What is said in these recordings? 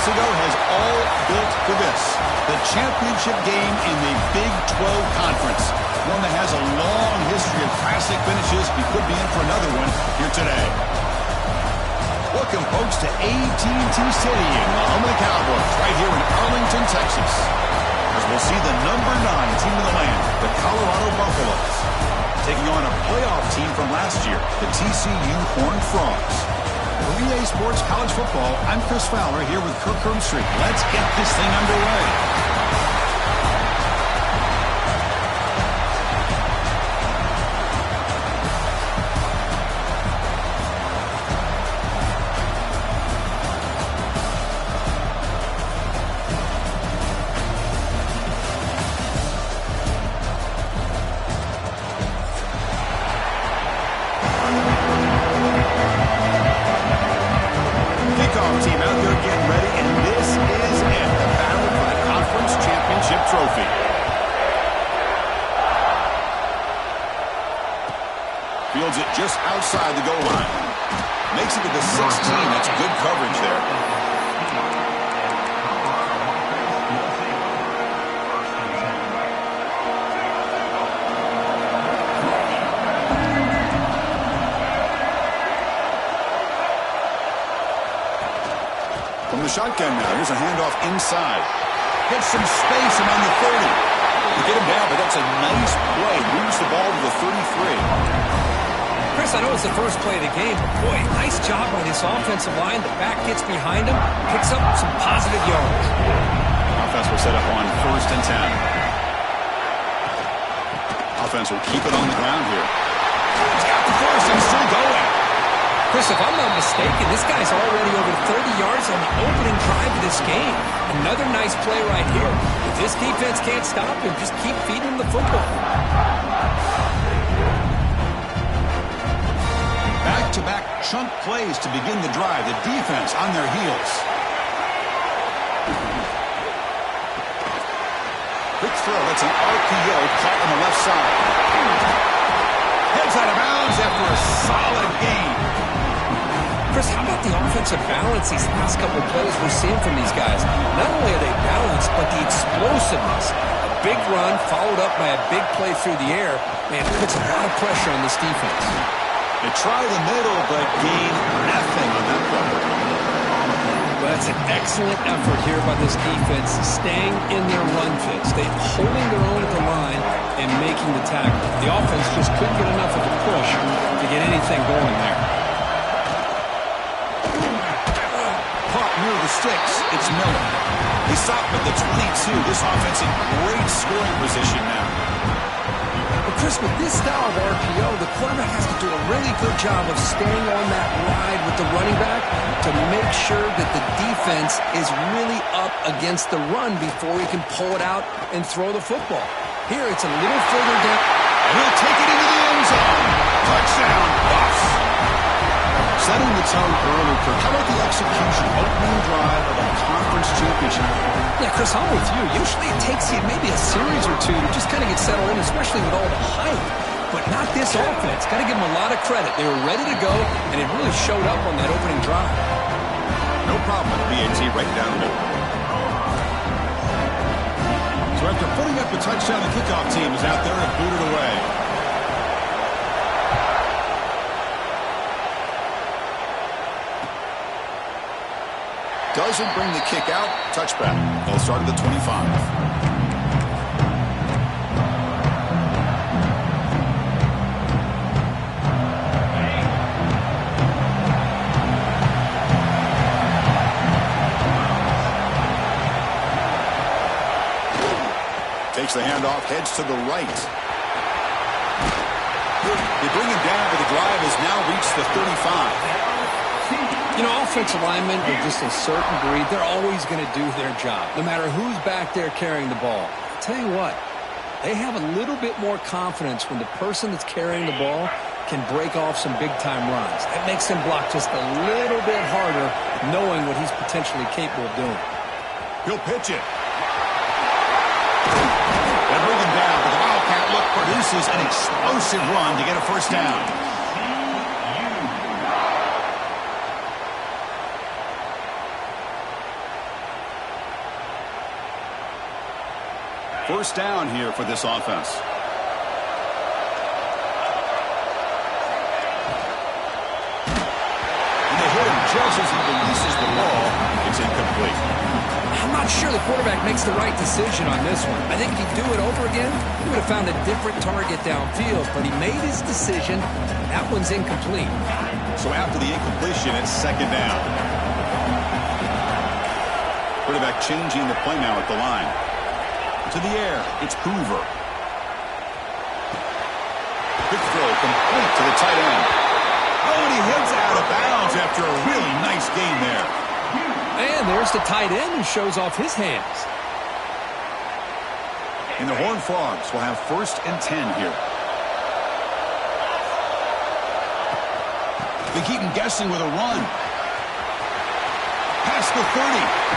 ago has all built for this. The championship game in the Big 12 Conference. One that has a long history of classic finishes. We could be in for another one here today. Welcome, folks, to AT&T Stadium, the home of the Cowboys, right here in Arlington, Texas. As we'll see the number 9 team in the land, the Colorado Buffaloes, taking on a playoff team from last year, the TCU Horned Frogs. For EA Sports College Football, I'm Chris Fowler here with Kirk Herbstreit. Let's get this thing underway. Fields it just outside the goal line. Makes it to the 16. That's good coverage there. From the shotgun now, here's a handoff inside. Gets some space around the 30. You get him down, but that's a nice play. Moves the ball to the 33. Chris, I know it's the first play of the game, but boy, nice job by this offensive line. The back gets behind him, picks up some positive yards. Offense will set up on 1st and 10. Offense will keep it on the ground here. He's got the first and still going. Chris, if I'm not mistaken, this guy's already over 30 yards on the opening drive of this game. Another nice play right here. If this defense can't stop him, just keep feeding him the football. Back-to-back chunk plays to begin the drive. The defense on their heels. Quick throw. That's an RPO caught on the left side. Heads out of bounds after a solid gain. Chris, how about the offensive balance these last couple of plays we're seeing from these guys? Not only are they balanced, but the explosiveness. A big run followed up by a big play through the air. Man, it puts a lot of pressure on this defense. They try the middle, but gain nothing on that play. Well, that's an excellent effort here by this defense, staying in their run fits. They're holding their own at the line and making the tackle. The offense just couldn't get enough of a push to get anything going there. Caught near the sticks. It's Miller. He stopped at the 22. This offense in great scoring position now. Chris, with this style of RPO, the quarterback has to do a really good job of staying on that ride with the running back to make sure that the defense is really up against the run before he can pull it out and throw the football. Here, it's a little further down. And he'll take it into the end zone. Touchdown, Buffs. Setting the tone early, Kirk. How about the execution, opening drive of a conference championship? Yeah, Chris, I'm with you. Usually it takes you maybe a series or two to just kind of get settled in, especially with all the hype. But not this offense. Got to give them a lot of credit. They were ready to go, and it really showed up on that opening drive. No problem with BAT right down the middle. So after putting up a touchdown, the kickoff team is out there and booted away. Doesn't bring the kick out. Touchback. They'll start at the 25. Takes the handoff, heads to the right. They bring him down, but the drive has now reached the 35. You know, offensive linemen are just a certain breed. They're always going to do their job, no matter who's back there carrying the ball. I'll tell you what, they have a little bit more confidence when the person that's carrying the ball can break off some big-time runs. That makes them block just a little bit harder, knowing what he's potentially capable of doing. He'll pitch it. They bring him down, but the Wildcat look produces an explosive run to get a first down. first down here for this offense. And they hit him just as he releases the ball. It's incomplete. I'm not sure the quarterback makes the right decision on this one. I think if he'd do it over again, he would have found a different target downfield. But he made his decision. That one's incomplete. So after the incompletion, it's second down. Quarterback changing the play now at the line. To the air, it's Hoover. Quick throw, complete to the tight end. Oh, and he heads out of bounds after a really nice gain there. And there's the tight end who shows off his hands. And the Horned Frogs will have 1st and 10 here. They keep him guessing with a run. Past the 30.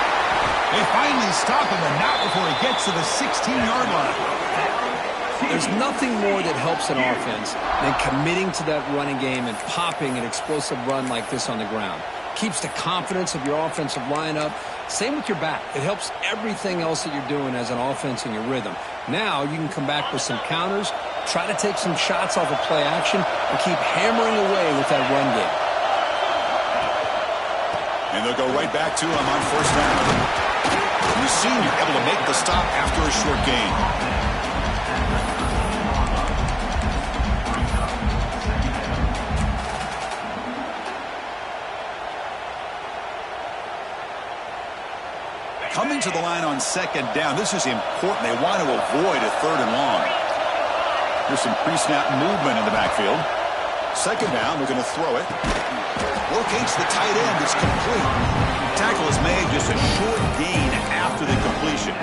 They finally stop him, and not before he gets to the 16-yard line. There's nothing more that helps an offense than committing to that running game and popping an explosive run like this on the ground. Keeps the confidence of your offensive lineup. Same with your back. It helps everything else that you're doing as an offense in your rhythm. Now you can come back with some counters, try to take some shots off of play action, and keep hammering away with that run game. And they'll go right back to him on 1st down. The senior able to make the stop after a short gain. Coming to the line on 2nd down. This is important. They want to avoid a 3rd and long. Here's some pre-snap movement in the backfield. 2nd down, they're going to throw it. Locates the tight end. It's complete. Tackle is made, just a short gain after the completion.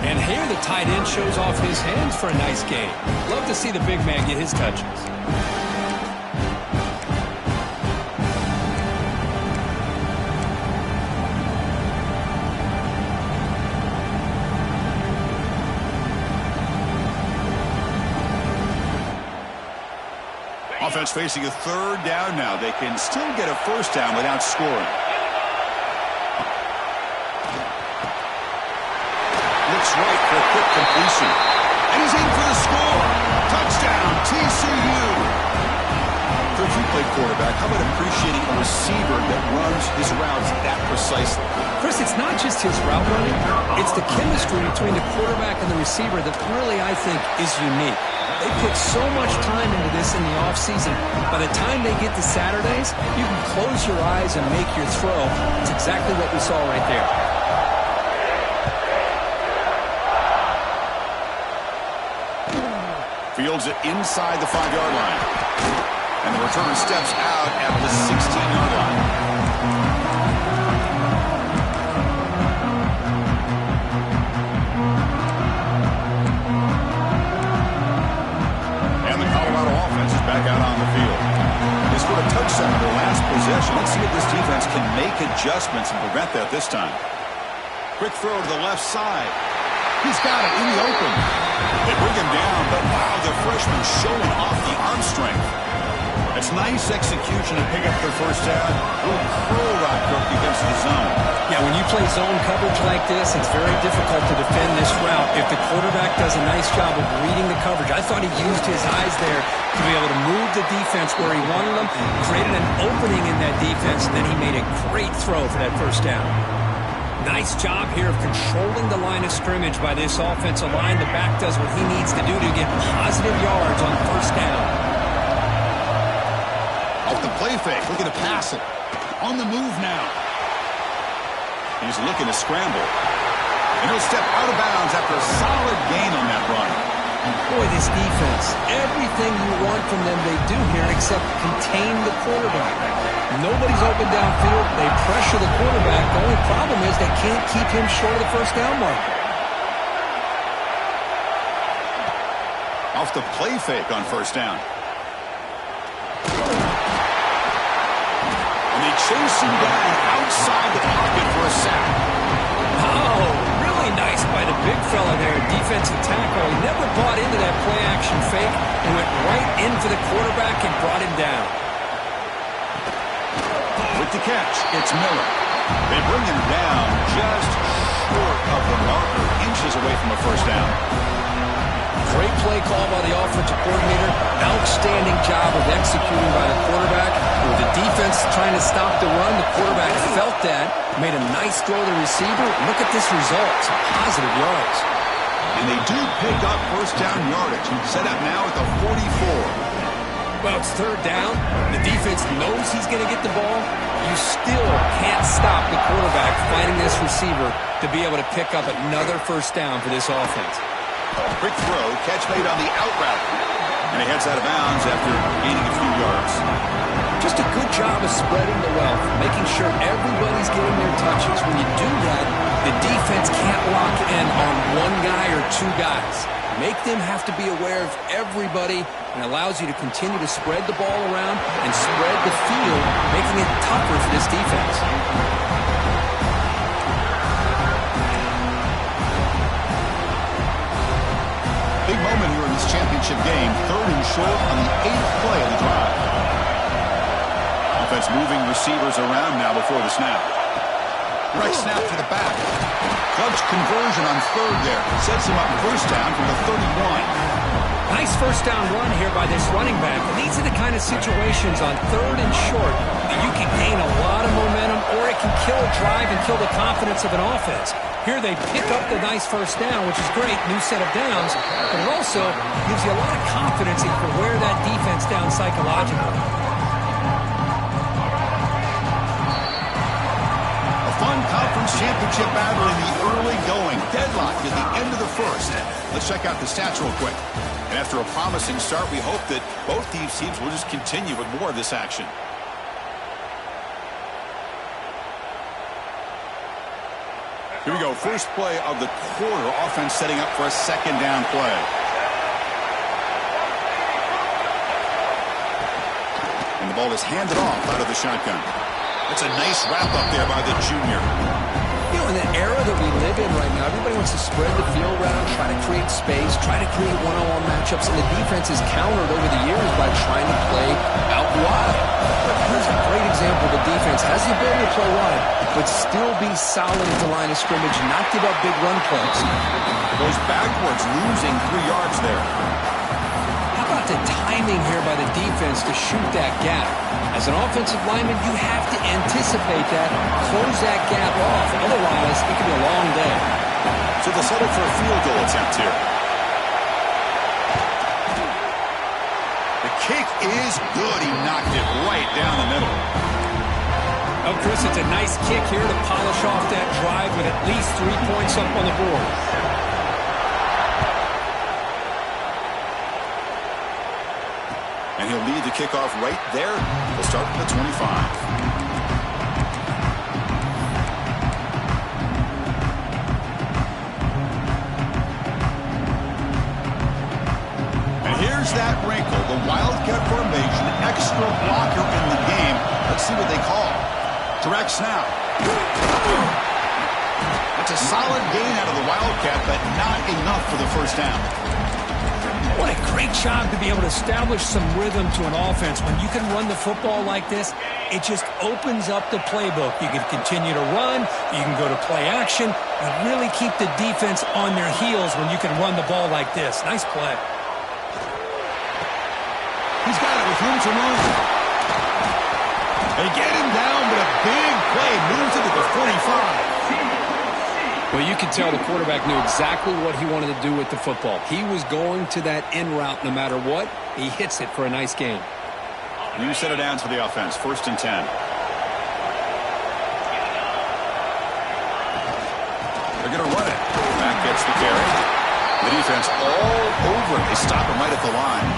And here the tight end shows off his hands for a nice gain. Love to see the big man get his touches. Offense facing a 3rd down now. They can still get a 1st down without scoring. Looks right for a quick completion. And he's in for the score. Touchdown, TCU. So if you play quarterback, how about appreciating a receiver that runs his routes that precisely? Chris, it's not just his route running. It's the chemistry between the quarterback and the receiver that really, I think, is unique. They put so much time into this in the offseason. By the time they get to Saturdays, you can close your eyes and make your throw. It's exactly what we saw right there. Fields it inside the 5-yard line. And the returner steps out at the 16-yard line. And the Colorado offense is back out on the field. They scored a touchdown in their last possession. Let's see if this defense can make adjustments and prevent that this time. Quick throw to the left side. He's got it in the open. They bring him down, but wow, the freshman showing off the arm strength. It's nice execution to pick up their 1st down. A little curl rock hook against the zone. Yeah, when you play zone coverage like this, it's very difficult to defend this route if the quarterback does a nice job of reading the coverage. I thought he used his eyes there to be able to move the defense where he wanted them, created an opening in that defense, and then he made a great throw for that 1st down. Nice job here of controlling the line of scrimmage by this offensive line. The back does what he needs to do to get positive yards on 1st down. Off the play fake, looking to pass it. On the move now. He's looking to scramble. And he'll step out of bounds after a solid gain on that run. Boy, this defense, everything you want from them they do here except contain the quarterback. Nobody's open downfield. They pressure the quarterback. The only problem is they can't keep him short of the 1st down mark. Off the play fake on 1st down. And they chase him down outside the pocket for a sack. Oh, really nice by the big fella there, defensive tackle. He never bought into that play-action fake and went right in for the quarterback and brought him down. With the catch, it's Miller. They bring him down just short of the marker, inches away from a first down. Great play call by the offensive coordinator. Outstanding job of executing by the quarterback. With the defense trying to stop the run, the quarterback felt that, made a nice throw to the receiver. Look at this result. Some positive yards. And they do pick up first down yardage. Set up now at the 44. Well, it's third down. The defense knows he's going to get the ball. You still can't stop the quarterback finding this receiver to be able to pick up another first down for this offense. Quick throw, catch made on the out route. And he heads out of bounds after gaining a few yards. Just a good job of spreading the wealth, making sure everybody's getting their touches. When you do that, the defense can't lock in on one guy or two guys. Make them have to be aware of everybody, and allows you to continue to spread the ball around and spread the field, making it tougher for this defense. Big moment here in this championship game. Third and short on the 8th play of the drive. Offense moving receivers around now before the snap. Direct snap to the back. Clutch conversion on third there. Sets him up first down from the 31. Nice first down run here by this running back. And these are the kind of situations on third and short that you can gain a lot of momentum, or it can kill a drive and kill the confidence of an offense. Here they pick up the nice first down, which is great, new set of downs, but it also gives you a lot of confidence you can wear that defense down psychologically. Fun conference championship battle in the early going. Deadlock at the end of the first. Let's check out the stats real quick. And after a promising start, we hope that both these teams will just continue with more of this action. Here we go. First play of the quarter. Offense setting up for a second down play. And the ball is handed off out of the shotgun. That's a nice wrap up there by the junior. You know, in the era that we live in right now, everybody wants to spread the field around, try to create space, try to create one-on-one matchups, and the defense is countered over the years by trying to play out wide. But here's a great example. The defense has the ability to play wide, but still be solid at the line of scrimmage and not give up big run plays. Goes backwards, losing 3 yards there. How about the timing here by the defense to shoot that gap? As an offensive lineman, you have to anticipate that, close that gap off. Otherwise, it could be a long day. So they'll settle for a field goal attempt here. The kick is good. He knocked it right down the middle. Oh, Chris, it's a nice kick here to polish off that drive with at least 3 points up on the board. And he'll lead the kickoff right there. We'll start at the 25. And here's that wrinkle. The Wildcat formation, extra blocker in the game. Let's see what they call. Direct snap. That's a solid gain out of the Wildcat, but not enough for the first down. What a great job to be able to establish some rhythm to an offense. When you can run the football like this, it just opens up the playbook. You can continue to run, you can go to play action, and really keep the defense on their heels when you can run the ball like this. Nice play. He's got it with room to run. They get him down, but a big play moves it to the 45. Well, you can tell the quarterback knew exactly what he wanted to do with the football. He was going to that in route no matter what. He hits it for a nice gain. New set of downs for the offense. First and 10. They're going to run it. Back gets the carry. The defense all over it. They stop him right at the line.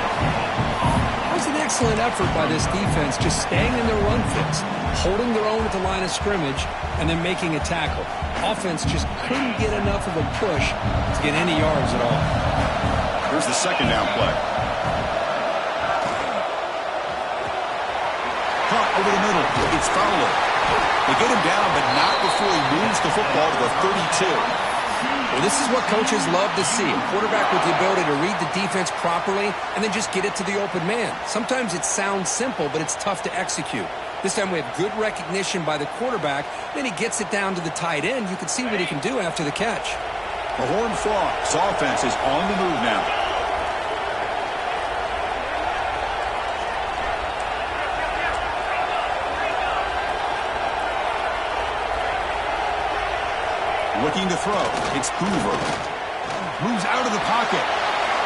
That was an excellent effort by this defense, just staying in their run fits, holding their own at the line of scrimmage, and then making a tackle. Offense just couldn't get enough of a push to get any yards at all. Here's the second down play. Caught over the middle. It's Fowler. They get him down, but not before he moves the football to the 32. Well, this is what coaches love to see. A quarterback with the ability to read the defense properly and then just get it to the open man. Sometimes it sounds simple, but it's tough to execute. This time we have good recognition by the quarterback. Then he gets it down to the tight end. You can see what he can do after the catch. The Horned Frogs offense is on the move now. Looking to throw. It's Hoover. Moves out of the pocket.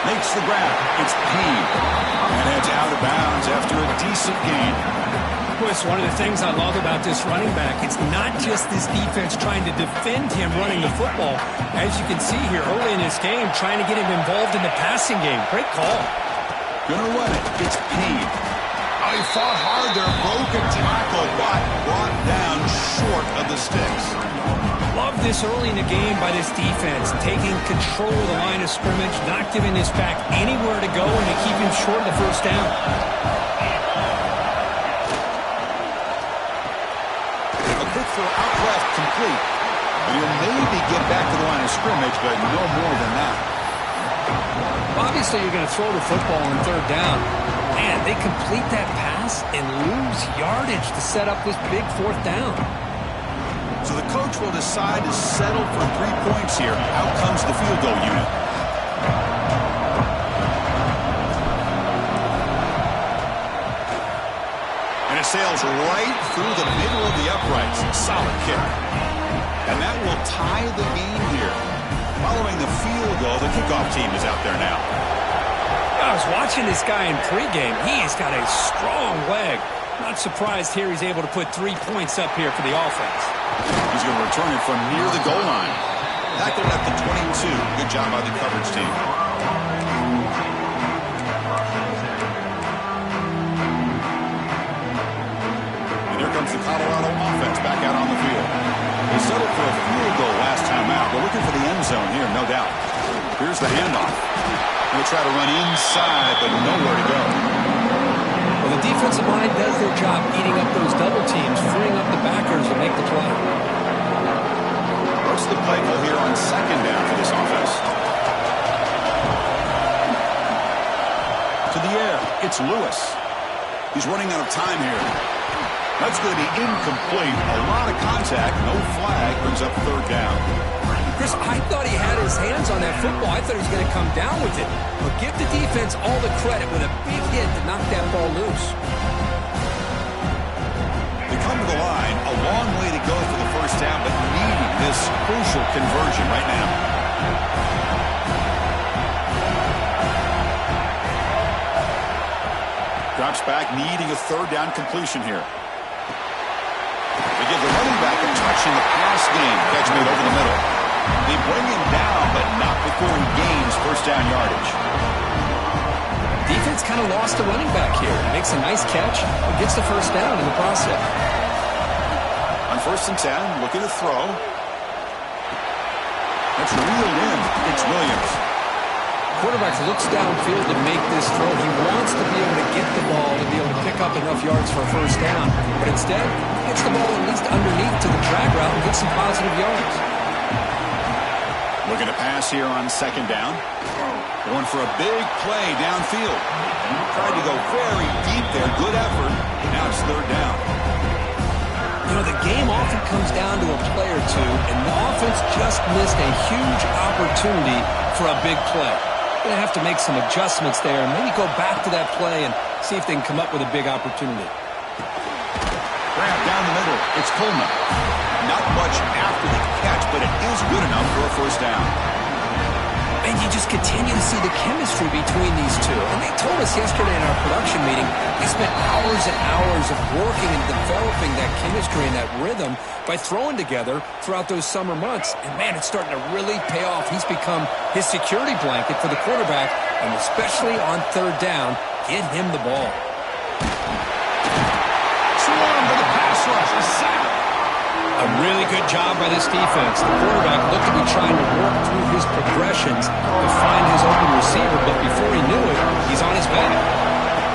Makes the grab. It's Payne. And heads out of bounds after a decent gain. Chris, one of the things I love about this running back, it's not just this defense trying to defend him running the football. As you can see here early in this game, trying to get him involved in the passing game. Great call. Gonna run it. It's Payne. Oh, he fought hard there. Broken tackle, but brought down short of the sticks. Love this early in the game by this defense, taking control of the line of scrimmage, not giving this back anywhere to go, and to keep him short of the first down. A quick throw out left, complete. He'll maybe get back to the line of scrimmage, but no more than that. Obviously, you're going to throw the football on third down. Man, they complete that pass and lose yardage to set up this big fourth down. So the coach will decide to settle for 3 points here. Out comes the field goal unit. And it sails right through the middle of the uprights. Solid kick. And that will tie the game here. Following the field goal, the kickoff team is out there now. I was watching this guy in pregame. He's got a strong leg. Not surprised here he's able to put 3 points up here for the offense. He's going to return it from near the goal line. Tackled at the 22. Good job by the coverage team. And here comes the Colorado offense back out on the field. They settled for a field goal last time out. They're looking for the end zone here, no doubt. Here's the handoff. They'll try to run inside, but nowhere to go. Well, the defensive line does their job eating up those double teams, freeing up the backers to make the play. What's the play call here on second down for this offense? To the air, it's Lewis. He's running out of time here. That's going to be incomplete. A lot of contact, no flag, brings up third down. Chris, I thought he had his hands on that football. I thought he was going to come down with it. But give the defense all the credit with a big hit to knock that ball loose. They come to the line, a long way to go for the first down, but needing this crucial conversion right now. Drops back, needing a third down completion here. They give the running back a touch in the pass game. Catch made over the middle. They bring him down, but not before he gains first down yardage. Defense kind of lost the running back here. Makes a nice catch, but gets the first down in the process. On 1st and 10, looking to throw. That's reeled in. It's Williams. Quarterback looks downfield to make this throw. He wants to be able to get the ball to be able to pick up enough yards for a first down. But instead, he gets the ball at least underneath to the drag route and gets some positive yards. Looking to pass here on second down. Going for a big play downfield. Tried to go very deep there. Good effort. Now it's third down. You know, the game often comes down to a play or two, and the offense just missed a huge opportunity for a big play. Going to have to make some adjustments there and maybe go back to that play and see if they can come up with a big opportunity. Grab down the middle. It's Coleman. Not much after the catch, but it is good enough for a first down. And you just continue to see the chemistry between these two. And they told us yesterday in our production meeting, they spent hours and hours of working and developing that chemistry and that rhythm by throwing together throughout those summer months. And, man, it's starting to really pay off. He's become his security blanket for the quarterback, and especially on third down, get him the ball. Swarm for the pass rush. A sack. A really good job by this defense. The quarterback looked to be trying to work through his progressions to find his open receiver, but before he knew it, he's on his back.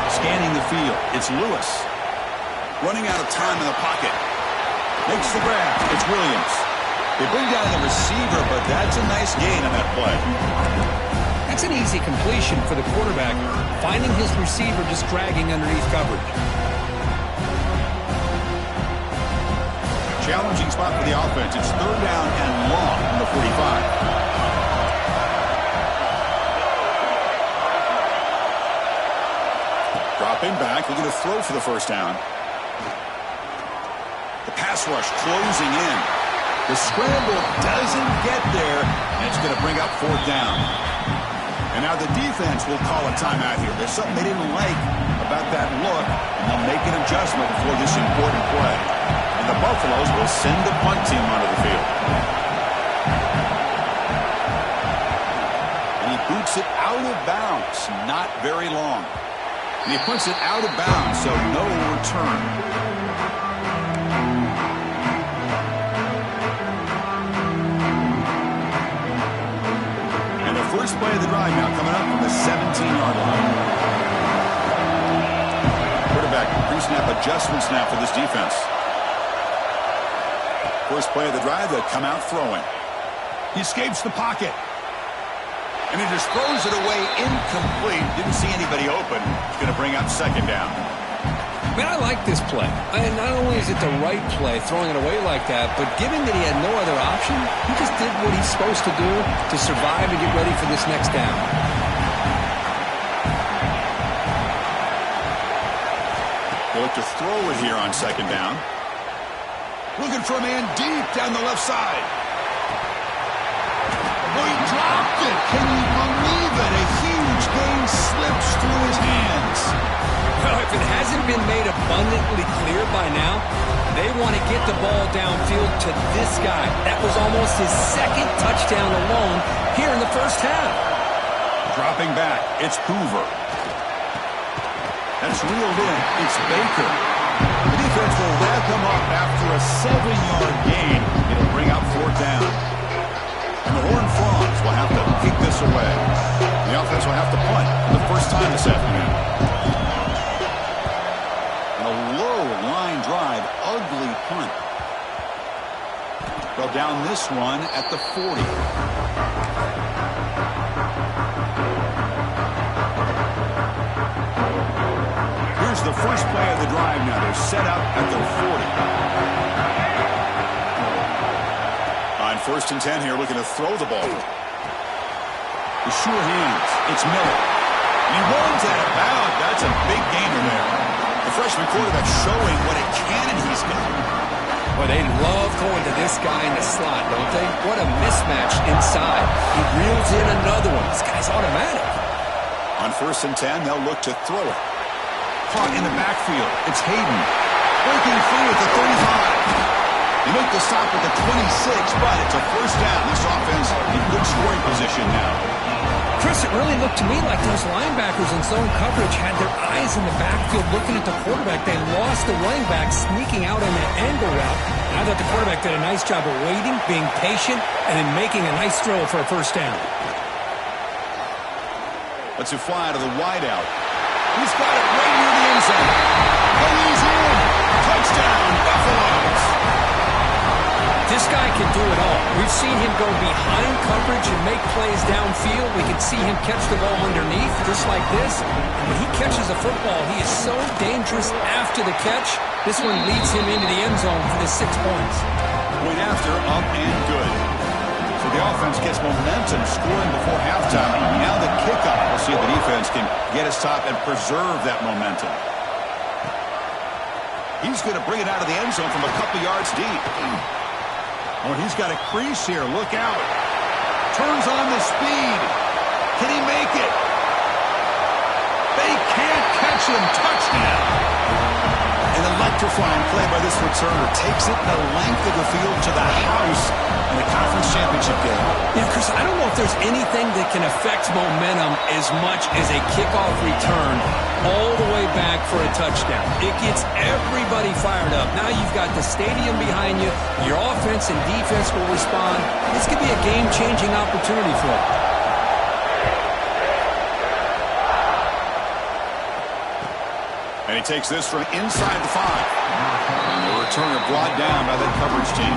Scanning the field, it's Lewis. Running out of time in the pocket. Makes the grab. It's Williams. They bring down the receiver, but that's a nice gain on that play. That's an easy completion for the quarterback, finding his receiver just dragging underneath coverage. Challenging spot for the offense. It's third down and long from the 45. Dropping back, looking to throw for the first down. The pass rush closing in. The scramble doesn't get there, and it's going to bring up fourth down. And now the defense will call a timeout here. There's something they didn't like about that look, and they'll make an adjustment before this important play. And the Buffaloes will send the punt team onto the field. And he boots it out of bounds. Not very long. And he puts it out of bounds, so no return. And the first play of the drive now coming up from the 17-yard line. Quarterback pre-snap adjustments now for this defense. First play of the drive, they'll come out throwing. He escapes the pocket. And he just throws it away incomplete. Didn't see anybody open. It's going to bring up second down. Man, I like this play. And not only is it the right play, throwing it away like that, but given that he had no other option, he just did what he's supposed to do to survive and get ready for this next down. They look to throw it here on second down. Looking for a man deep down the left side. Oh, he dropped it. Can you believe it? A huge gain slips through his hands. Well, if it hasn't been made abundantly clear by now, they want to get the ball downfield to this guy. That was almost his second touchdown alone here in the first half. Dropping back, it's Hoover. That's reeled in. It's Baker. The defense will wrap him up after a 7-yard gain. It'll bring up fourth down. And the Horned Frogs will have to kick this away. The offense will have to punt for the first time this afternoon. And a low line drive, ugly punt. They'll down this one at the 40. Here's the first play of the drive now. They're set up at their 40. First and 10 here, looking to throw the ball. With sure hands, it's Miller. He runs out of bounds. That's a big gainer there. The freshman quarterback showing what a cannon he's got. Well, they love going to this guy in the slot, don't they? What a mismatch inside. He reels in another one. This guy's automatic. On first and 10, they'll look to throw it. Caught in the backfield. It's Hayden. Breaking free at the 35. You make the stop at the 26, but it's a first down. This offense in good scoring position now. Chris, it really looked to me like those linebackers in zone coverage had their eyes in the backfield looking at the quarterback. They lost the running back sneaking out on the angle route. I thought the quarterback did a nice job of waiting, being patient, and then making a nice throw for a first down. Let's it fly to the wideout. He's got it right near the end zone. And he's in. Touchdown, Buffaloes. This guy can do it all. We've seen him go behind coverage and make plays downfield. We can see him catch the ball underneath, just like this. And when he catches a football, he is so dangerous after the catch. This one leads him into the end zone for the 6 points. Point after, up and good. So the offense gets momentum, scoring before halftime. Now the kickoff. We'll see if the defense can get a stop and preserve that momentum. He's going to bring it out of the end zone from a couple yards deep. Oh, he's got a crease here. Look out. Turns on the speed. Can he make it? They can't catch him. Touchdown. An electrifying play by this returner. Takes it the length of the field to the house in the conference championship game. Yeah, Chris, I don't know if there's anything that can affect momentum as much as a kickoff return all the way back for a touchdown. It gets everybody fired up. Now you've got the stadium behind you. Your offense and defense will respond. This could be a game-changing opportunity for them. And he takes this from inside the 5. And the returner brought down by that coverage team.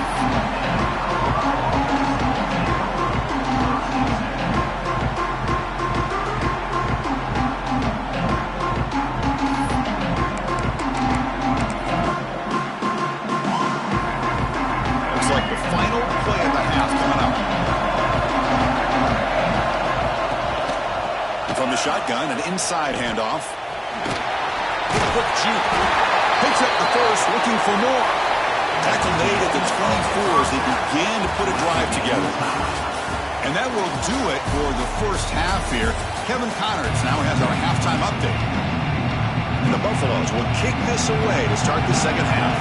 shotgun, an inside handoff. Quick juke. Picks up the first, looking for more. Tackle made at the 24 as they begin to put a drive together. And that will do it for the first half here. Kevin Connors now has our halftime update. And the Buffaloes will kick this away to start the second half.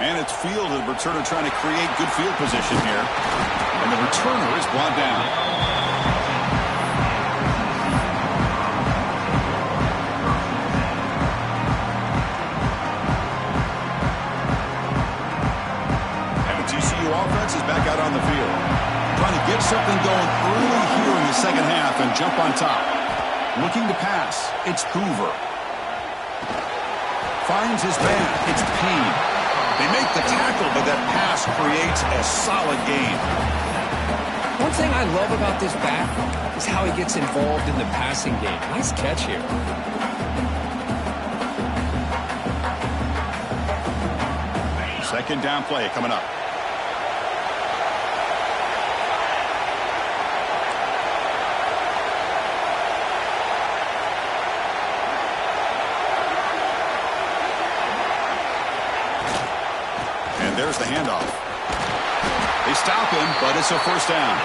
And it's fielded. The returner trying to create good field position here. And the returner is brought down. And the TCU offense is back out on the field. Trying to get something going early here in the second half and jump on top. Looking to pass. It's Hoover. Finds his man. It's Payne. They make the tackle, but that pass creates a solid gain. One thing I love about this back is how he gets involved in the passing game. Nice catch here. Second down play coming up. And there's the handoff. They stop him, but it's a first down.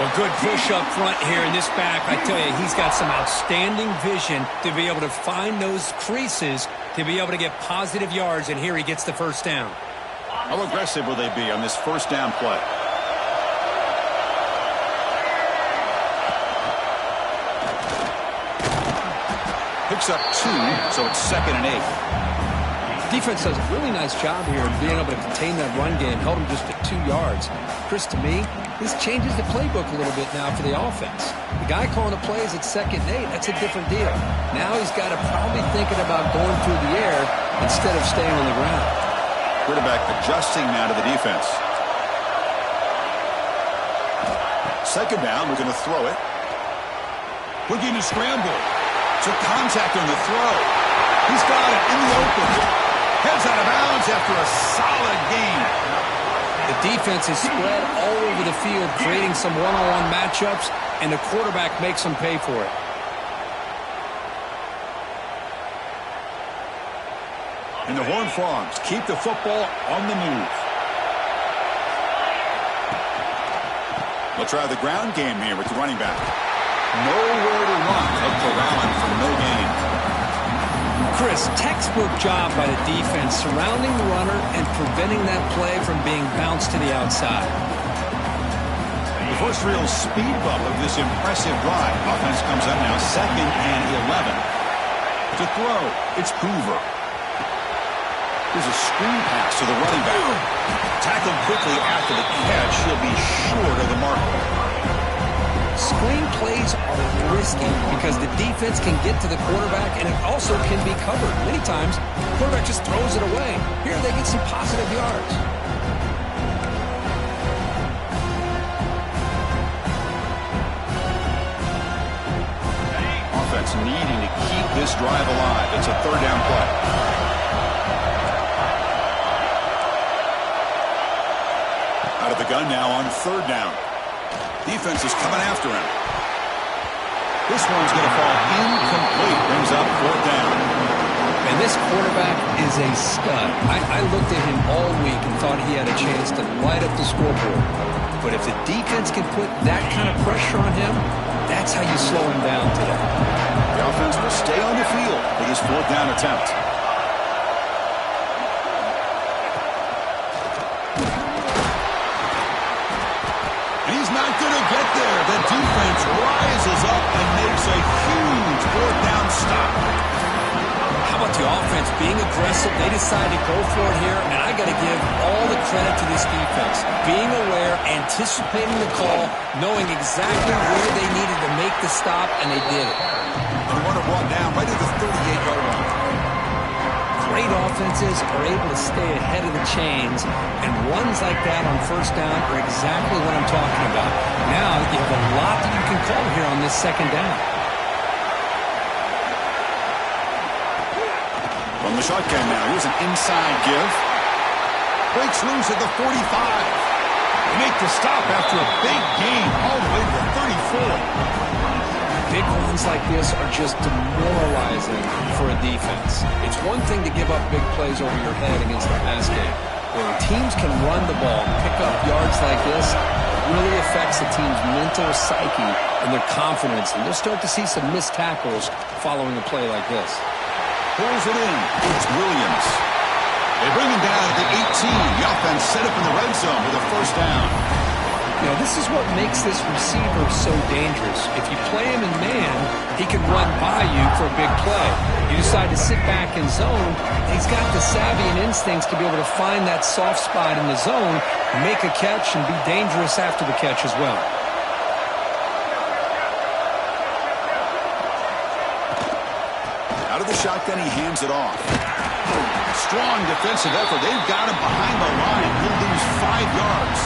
A good push up front here in this back. I tell you, he's got some outstanding vision to be able to find those creases, to be able to get positive yards, and here he gets the first down. How aggressive will they be on this first down play? Picks up 2, so it's 2nd and 8. Defense does a really nice job here of being able to contain that run game, held him just at 2 yards. Chris, to me, this changes the playbook a little bit now for the offense. The guy calling the plays at 2nd and 8, that's a different deal. Now he's got to probably thinking about going through the air instead of staying on the ground. Quarterback adjusting now to the defense. Second down, we're going to throw it. Looking to scramble. So contact on the throw. He's got it in the open. Heads out of bounds after a solid gain. The defense is spread all over the field, creating some one-on-one matchups, and the quarterback makes them pay for it. And the Horned Frogs keep the football on the move. They'll try the ground game here with the running back. Nowhere to run. Head corralling for no gain. Chris, textbook job by the defense surrounding the runner and preventing that play from being bounced to the outside. The first real speed bump of this impressive drive. Offense comes up now 2nd and 11. To throw, it's Hoover. There's a screen pass to the running back. Tackled quickly after the catch. He'll be short of the mark. Screen plays are risky because the defense can get to the quarterback and it also can be covered. Many times, the quarterback just throws it away. Here they get some positive yards. Offense needing to keep this drive alive. It's a 3rd down play. Out of the gun now on 3rd down. Defense is coming after him. This one's going to fall incomplete. Brings up 4th down. And this quarterback is a stud. I looked at him all week and thought he had a chance to light up the scoreboard. But if the defense can put that kind of pressure on him, that's how you slow him down today. The offense will stay on the field for this 4th down attempt. Not going to get there. The defense rises up and makes a huge 4th down stop. How about the offense being aggressive? They decide to go for it here, and I got to give all the credit to this defense. Being aware, anticipating the call, knowing exactly where they needed to make the stop, and they did it. The runner brought down right at the 38-yard line. Great offenses are able to stay ahead of the chains, and runs like that on 1st down are exactly what I'm talking about. Now you have a lot that you can call here on this 2nd down. From the shotgun now, here's an inside give. breaks loose at the 45. They make the stop after a big gain all the way to the 34. Big runs like this are just demoralizing for a defense. It's one thing to give up big plays over your head against the pass game. When teams can run the ball and pick up yards like this, it really affects the team's mental psyche and their confidence. And you'll start to see some missed tackles following a play like this. Pulls it in. It's Williams. They bring him down at the 18. The offense set up in the red zone with a first down. You know, this is what makes this receiver so dangerous. If you play him in man, he can run by you for a big play. You decide to sit back in zone, he's got the savvy and instincts to be able to find that soft spot in the zone, make a catch, and be dangerous after the catch as well. Out of the shotgun, he hands it off. Strong defensive effort. They've got him behind the line. He'll lose 5 yards.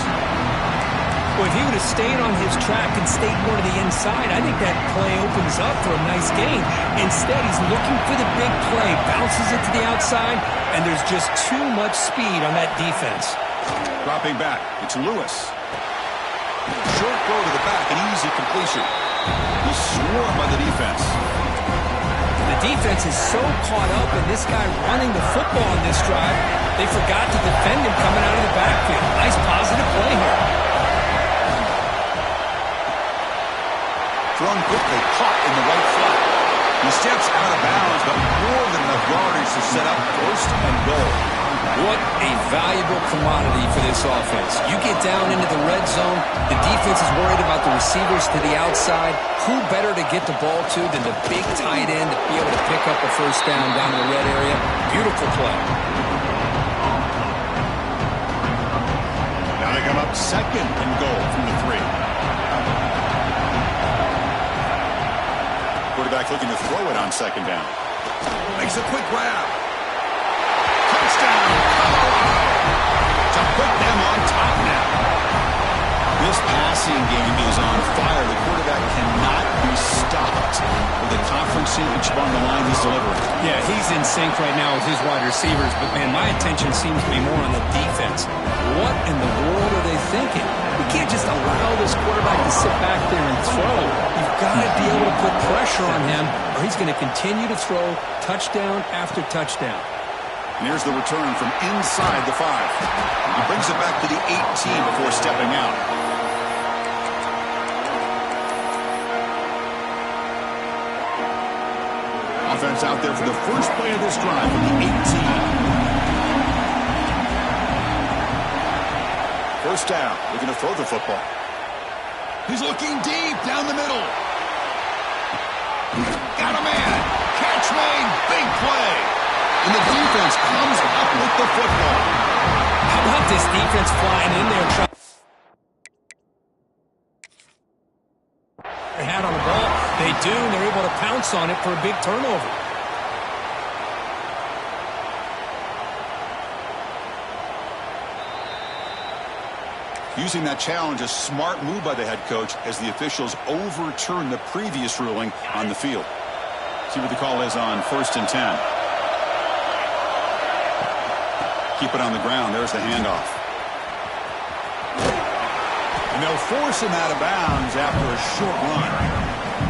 Well, if he would have stayed on his track and stayed more to the inside, I think that play opens up for a nice gain. Instead, he's looking for the big play, bounces it to the outside, and there's just too much speed on that defense. Dropping back, it's Lewis. Short throw to the back, an easy completion. He's swarmed by the defense. The defense is so caught up in this guy running the football on this drive, they forgot to defend him coming out of the backfield. Nice positive play here. Thrown quickly, caught in the right flat. He steps out of bounds, but more than enough yardage to set up first and goal. What a valuable commodity for this offense. You get down into the red zone, the defense is worried about the receivers to the outside. Who better to get the ball to than the big tight end to be able to pick up a first down in the red area? Beautiful play. Now they come up second and goal from the 3. Quarterback looking to throw it on second down. Makes a quick grab. Touchdown, Colorado! To put them on top now. This passing game is on fire. The quarterback cannot be stopped. With the conference championship on the line, he's delivering. Yeah, he's in sync right now with his wide receivers, but, man, my attention seems to be more on the defense. What in the world are they thinking? We can't just allow this quarterback to sit back there and throw. You've got to be able to put pressure on him, or he's going to continue to throw touchdown after touchdown. And here's the return from inside the 5. He brings it back to the 18 before stepping out. Offense out there for the first play of this drive from the 18. First down, looking to throw the football. He's looking deep down the middle. Got a man. Catch made. Big play. And the defense comes up with the football. How about this defense flying in there? They had on the ball. They do, and they're able to pounce on it for a big turnover. Using that challenge, a smart move by the head coach as the officials overturn the previous ruling on the field. See what the call is on 1st and 10. Keep it on the ground. There's the handoff. And they'll force him out of bounds after a short run.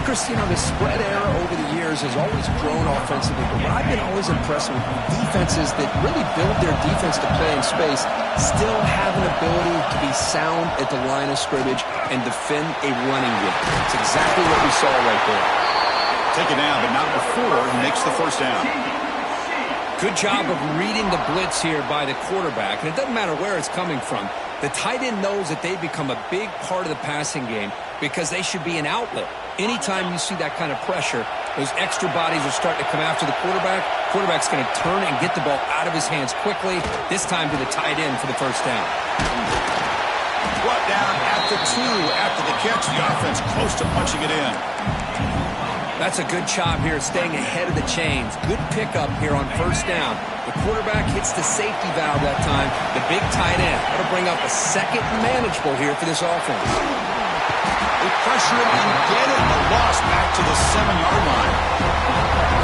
Chris, you know, the spread era over the years has always grown offensively, but what I've been always impressed with defenses that really build their defense to play in space still have an ability to be sound at the line of scrimmage and defend a running game. It's exactly what we saw right there. Take it down, but not before he makes the first down. Good job of reading the blitz here by the quarterback, and it doesn't matter where it's coming from. The tight end knows that they become a big part of the passing game because they should be an outlet. Anytime you see that kind of pressure, those extra bodies are starting to come after the quarterback. Quarterback's going to turn and get the ball out of his hands quickly, this time to the tight end for the first down. Brought down at the 2 after the catch. The offense close to punching it in. That's a good job here, staying ahead of the chains. Good pickup here on first down. The quarterback hits the safety valve that time. The big tight end. That'll bring up a second manageable here for this offense. They pressure him and get it. A loss back to the 7-yard line.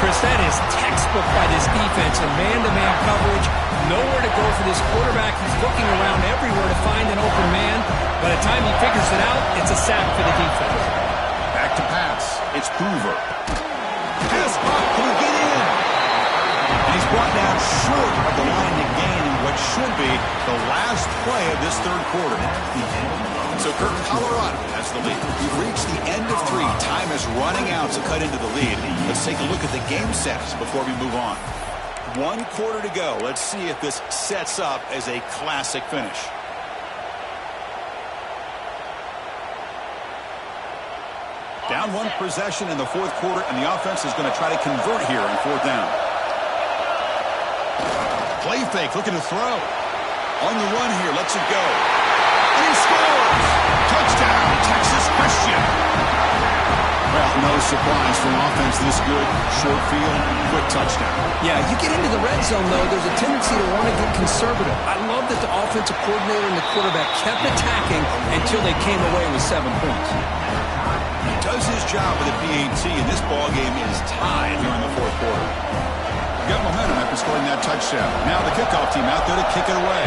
Chris, that is textbook by this defense in man-to-man coverage. Nowhere to go for this quarterback. He's looking around everywhere to find an open man. By the time he figures it out, it's a sack for the defense. Back to pass. It's Hoover. Pass caught. Can he get in? And he's brought down short of the line to gain in what should be the last play of this third quarter. So Colorado has the lead. We've reached the end of 3. Time is running out to cut into the lead. Let's take a look at the game sets before we move on. 1 quarter to go. Let's see if this sets up as a classic finish. Down 1 possession in the fourth quarter, and the offense is going to try to convert here on 4th down. Play fake, looking to throw. On the run here, lets it go. And he scores! Touchdown, Texas Christian. Well, no surprise for an offense this good. Short field, quick touchdown. Yeah, you get into the red zone, though, there's a tendency to want to get conservative. I love that the offensive coordinator and the quarterback kept attacking until they came away with 7 points. He does his job with a PAT, and this ball game is tied here in the fourth quarter. Got momentum after scoring that touchdown. Now the kickoff team out there to kick it away.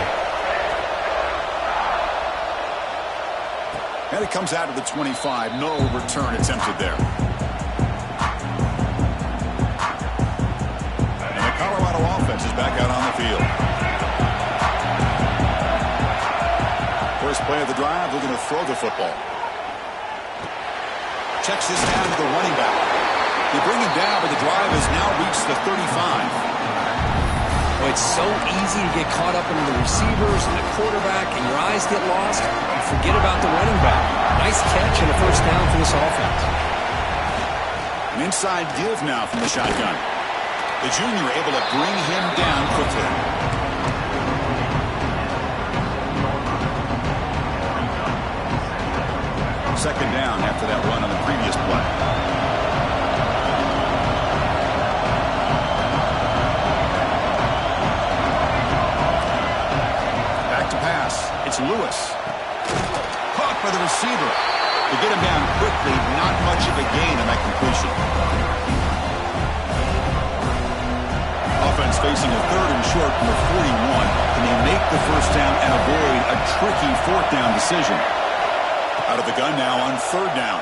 And it comes out to the 25. No return attempted there. And the Colorado offense is back out on the field. First play of the drive, looking to throw the football. Checks this down to the running back. They bring him down, but the drive has now reached the 35. Well, it's so easy to get caught up in the receivers and the quarterback, and your eyes get lost. You forget about the running back. Nice catch and a first down for this offense. An inside give now from the shotgun. The junior able to bring him down quickly. Second down after that run on the previous play. Back to pass. It's Lewis. Caught by the receiver. To get him down quickly, not much of a gain on that completion. Offense facing a 3rd and short from the 41. Can they make the first down and avoid a tricky 4th down decision? Out of the gun now on 3rd down.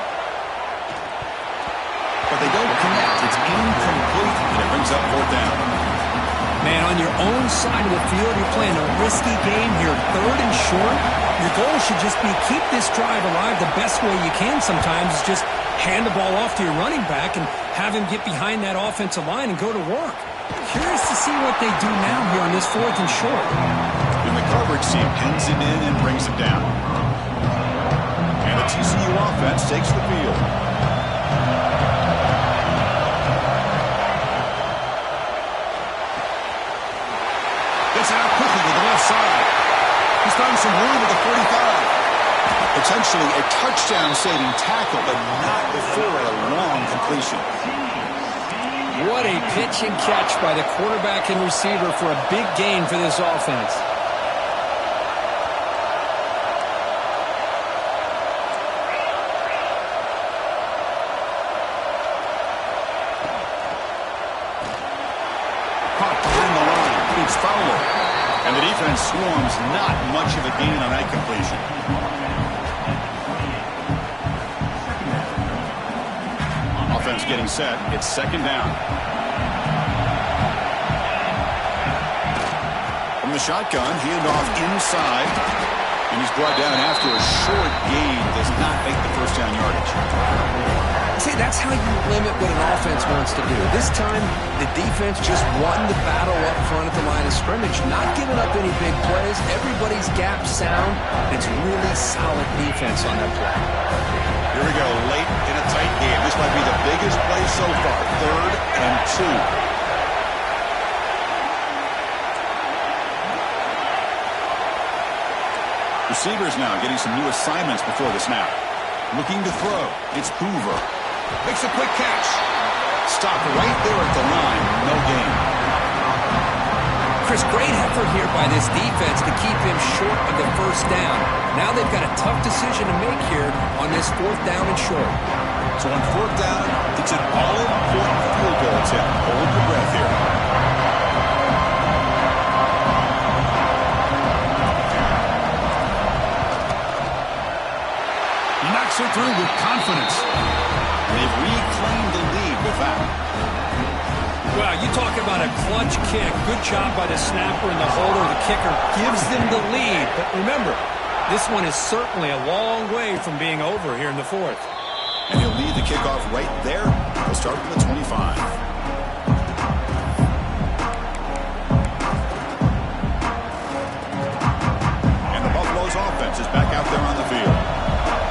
But they don't connect. It's incomplete, and it brings up 4th down. Man, on your own side of the field, you're playing a risky game here, 3rd and short. Your goal should just be keep this drive alive the best way you can sometimes is just hand the ball off to your running back and have him get behind that offensive line and go to work. Curious to see what they do now here on this 4th and short. And the coverage team pins it in and brings it down. And the TCU offense takes the field. Gets out quickly to the left side. He's found some room at the 45. Potentially a touchdown-saving tackle, but not before a long completion. What a pitch and catch by the quarterback and receiver for a big gain for this offense. And the defense swarms, not much of a gain on that completion. Offense getting set. It's 2nd down. From the shotgun, handoff inside. And he's brought down after a short gain. Does not make the first down yardage. See, that's how you limit what an offense wants to do. This time, the defense just won the battle up front at the line of scrimmage, not giving up any big plays. Everybody's gap sound. It's really solid defense on that play. Here we go, late in a tight game. This might be the biggest play so far. 3rd and 2. Receivers now getting some new assignments before the snap. Looking to throw. It's Hoover. Makes a quick catch. Stopped right there at the line. No gain. Chris, great effort here by this defense to keep him short of the first down. Now they've got a tough decision to make here on this 4th down and short. So on 4th down, it's an all-important field goal attempt. Hold your breath here. Takes her through with confidence. They've reclaimed the lead with that. Well, you talk about a clutch kick. Good job by the snapper and the holder. The kicker gives them the lead. But remember, this one is certainly a long way from being over here in the fourth. And he'll lead the kickoff right there. He'll start from the 25. And the Buffalo's offense is back out there on the field.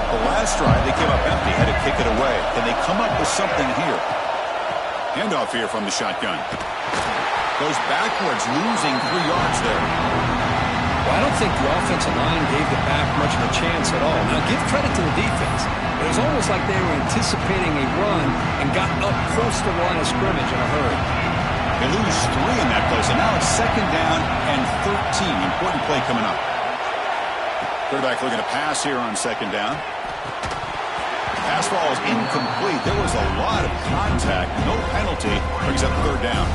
The last drive, they came up empty, had to kick it away. Can they come up with something here? Handoff here from the shotgun. Goes backwards, losing 3 yards there. Well, I don't think the offensive line gave the back much of a chance at all. Now, give credit to the defense. It was almost like they were anticipating a run and got up close to the line of scrimmage in a hurry. They lose 3 in that play, so now it's 2nd down and 13. Important play coming up. Quarterback looking to pass here on 2nd down. Pass ball is incomplete. There was a lot of contact. No penalty. Brings up 3rd down.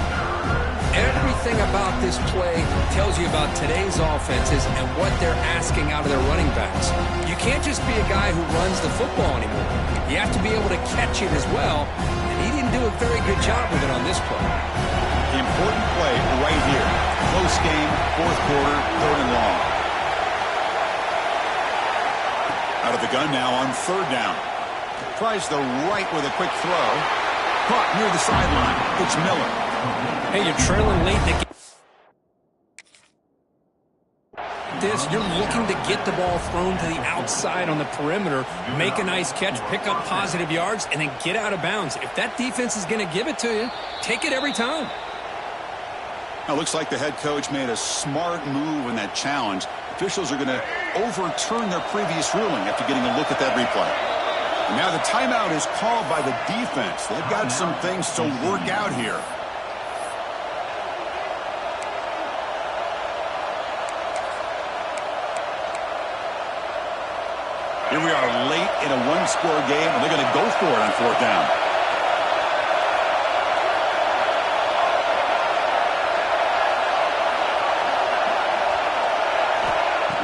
Everything about this play tells you about today's offenses and what they're asking out of their running backs. You can't just be a guy who runs the football anymore. You have to be able to catch it as well, and he didn't do a very good job with it on this play. The important play right here. Close game, 4th quarter, 3rd and long. Out of the gun now on 3rd down. Tries the right with a quick throw. Caught near the sideline. It's Miller. Hey, you're trailing late in the game. You're looking to get the ball thrown to the outside on the perimeter, make a nice catch, pick up positive yards, and then get out of bounds. If that defense is going to give it to you, take it every time. Now, looks like the head coach made a smart move in that challenge. Officials are going to overturn their previous ruling after getting a look at that replay. And now the timeout is called by the defense. They've got some things to work out here. Here we are late in a 1-score game, and they're going to go for it on 4th down.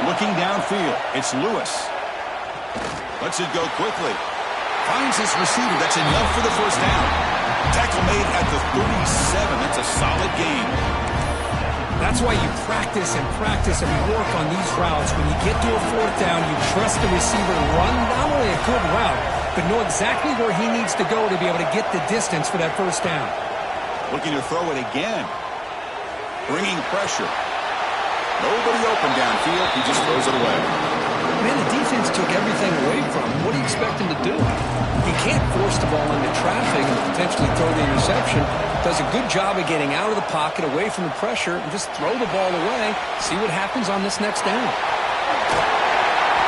Looking downfield, it's Lewis. Lets it go quickly. Finds his receiver. That's enough for the 1st down. Tackle made at the 37. That's a solid gain. That's why you practice and practice and work on these routes. When you get to a 4th down, you trust the receiver to run not only a good route, but know exactly where he needs to go to be able to get the distance for that 1st down. Looking to throw it again. Bringing pressure. Nobody open downfield. He just throws it away. Man, the defense took everything away from him. What do you expect him to do? He can't force the ball into traffic and potentially throw the interception. Does a good job of getting out of the pocket, away from the pressure, and just throw the ball away. See what happens on this next down.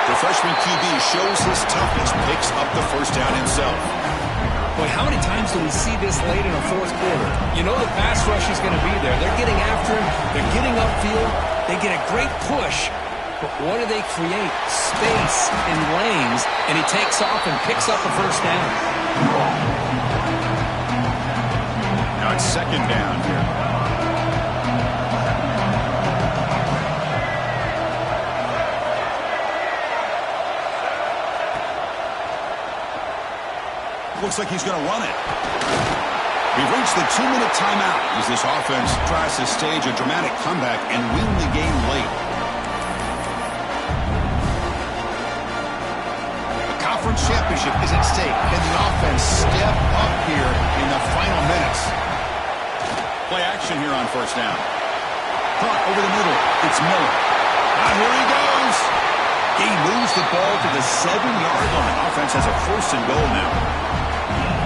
The freshman QB shows his toughness, picks up the 1st down himself. Boy, how many times do we see this late in a 4th quarter? You know the pass rush is going to be there. They're getting after him. They're getting upfield. They get a great push. But what do they create? Space in lanes. And he takes off and picks up a 1st down. Now it's 2nd down here. Looks like he's going to run it. We've reached the 2-minute timeout as this offense tries to stage a dramatic comeback and win the game late. The conference championship is at stake. Can the offense step up here in the final minutes? Play action here on 1st down. Caught over the middle. It's Miller. Here he goes. He moves the ball to the 7-yard line. Offense has a 1st and goal now.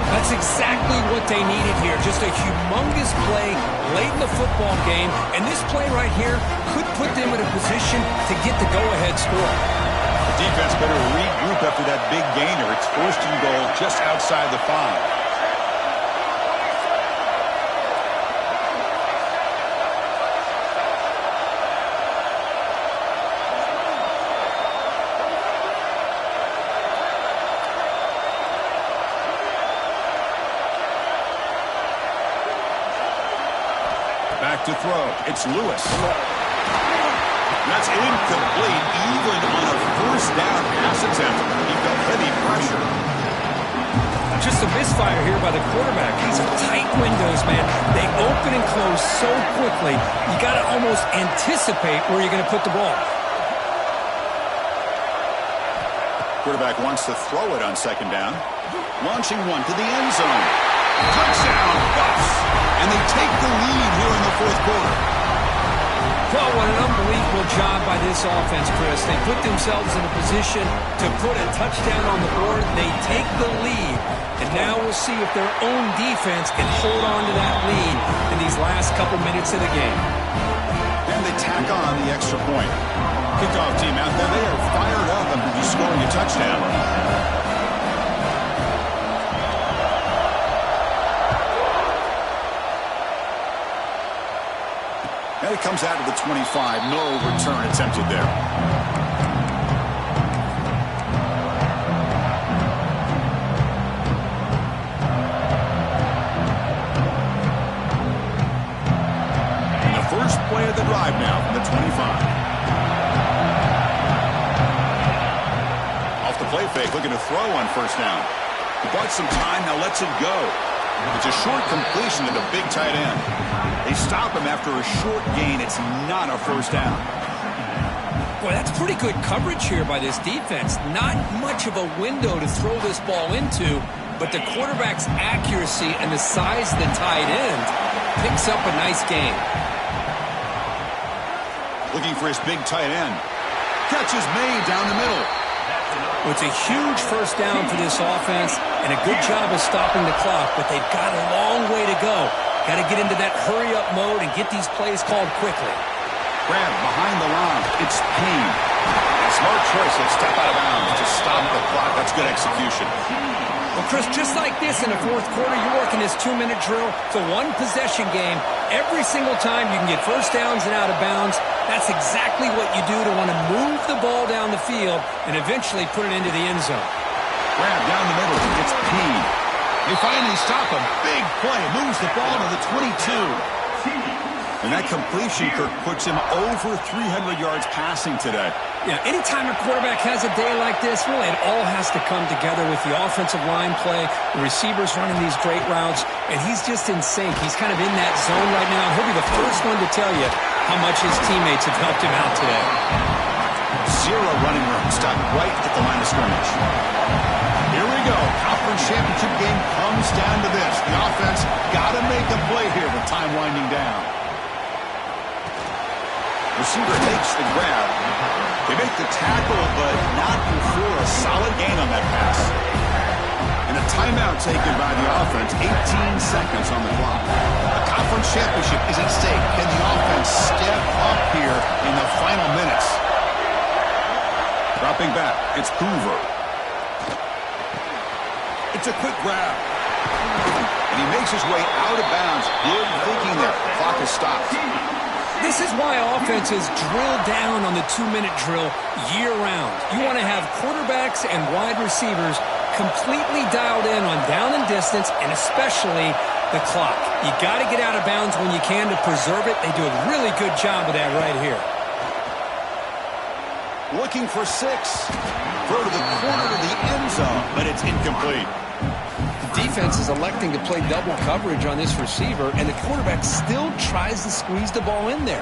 That's exactly what they needed here. Just a humongous play late in the football game. And this play right here could put them in a position to get the go-ahead score. The defense better regroup after that big gainer. It's 1st and goal just outside the 5. Back to throw. It's Lewis. That's incomplete, even on a 1st down pass attempt. He felt heavy pressure misfire here by the quarterback. These are tight windows, man. They open and close so quickly. You got to almost anticipate where you're going to put the ball. Quarterback wants to throw it on second down. Launching one to the end zone. Touchdown, Bucks! And they take the lead here in the fourth quarter. Well, what an unbelievable job by this offense, Chris. They put themselves in a position to put a touchdown on the board. They take the lead. And now we'll see if their own defense can hold on to that lead in these last couple minutes of the game. And they tack on the extra point. Kickoff team out there, they are fired up after just scoring a touchdown. And it comes out of the 25. No return attempted there. And the first play of the drive now from the 25. Off the play fake, looking to throw on first down. He bought some time, now lets it go. It's a short completion to the big tight end. They stop him after a short gain. It's not a first down. Boy, that's pretty good coverage here by this defense. Not much of a window to throw this ball into, but the quarterback's accuracy and the size of the tight end picks up a nice gain. Looking for his big tight end. Catch is made down the middle. Well, it's a huge first down for this offense and a good job of stopping the clock, but they've got a long way to go. Got to get into that hurry-up mode and get these plays called quickly. Grab behind the line. It's Payne. A smart choice to step out of bounds to stop the clock. That's good execution. Well, Chris, just like this in the fourth quarter, you're working this 2-minute drill. It's a one-possession game. Every single time you can get first downs and out of bounds, that's exactly what you do to want to move the ball down the field and eventually put it into the end zone. Grab down the middle. It's Payne. They finally stop him. Big play. Moves the ball to the 22. And that completion, Kirk, puts him over 300 yards passing today. Yeah, anytime a quarterback has a day like this, really it all has to come together with the offensive line play, the receivers running these great routes, and he's just in sync. He's kind of in that zone right now. He'll be the first one to tell you how much his teammates have helped him out today. Zero running room. Stopped right at the line of scrimmage. Here we go. Conference championship game comes down to this. The offense got to make a play here with time winding down. Receiver makes the grab. They make the tackle, but not before a solid gain on that pass. And a timeout taken by the offense. 18 seconds on the clock. The conference championship is at stake. Can the offense step up here in the final minutes? Dropping back. It's Hoover. It's a quick grab. And he makes his way out of bounds. Good thinking there. The clock is stopped. This is why offenses drill down on the 2-minute drill year-round. You want to have quarterbacks and wide receivers completely dialed in on down and distance, and especially the clock. You got to get out of bounds when you can to preserve it. They do a really good job of that right here. Looking for 6. Throw to the corner of the end zone, but it's incomplete. Defense is electing to play double coverage on this receiver, and the quarterback still tries to squeeze the ball in there.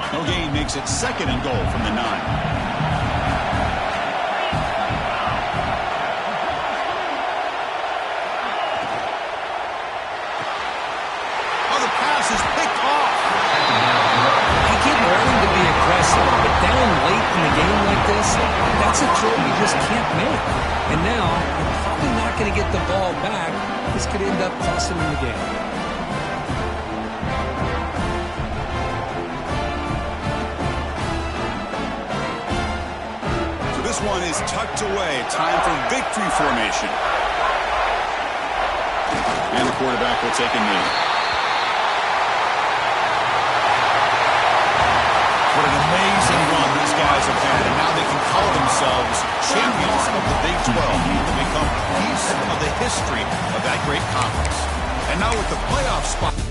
No gain makes it 2nd and goal from the 9. Oh, the pass is picked off. He keep learning to be aggressive, but down late in the game like this, that's a throw you just can't make. And now, you're probably not going to get the ball back. This could end up costing him the game. So this one is tucked away. Time for victory formation. And the quarterback will take a knee. What an amazing run these guys have had, and now they can call themselves champions of the Big 12 and become a piece of the history of that great conference. And now with the playoff spot.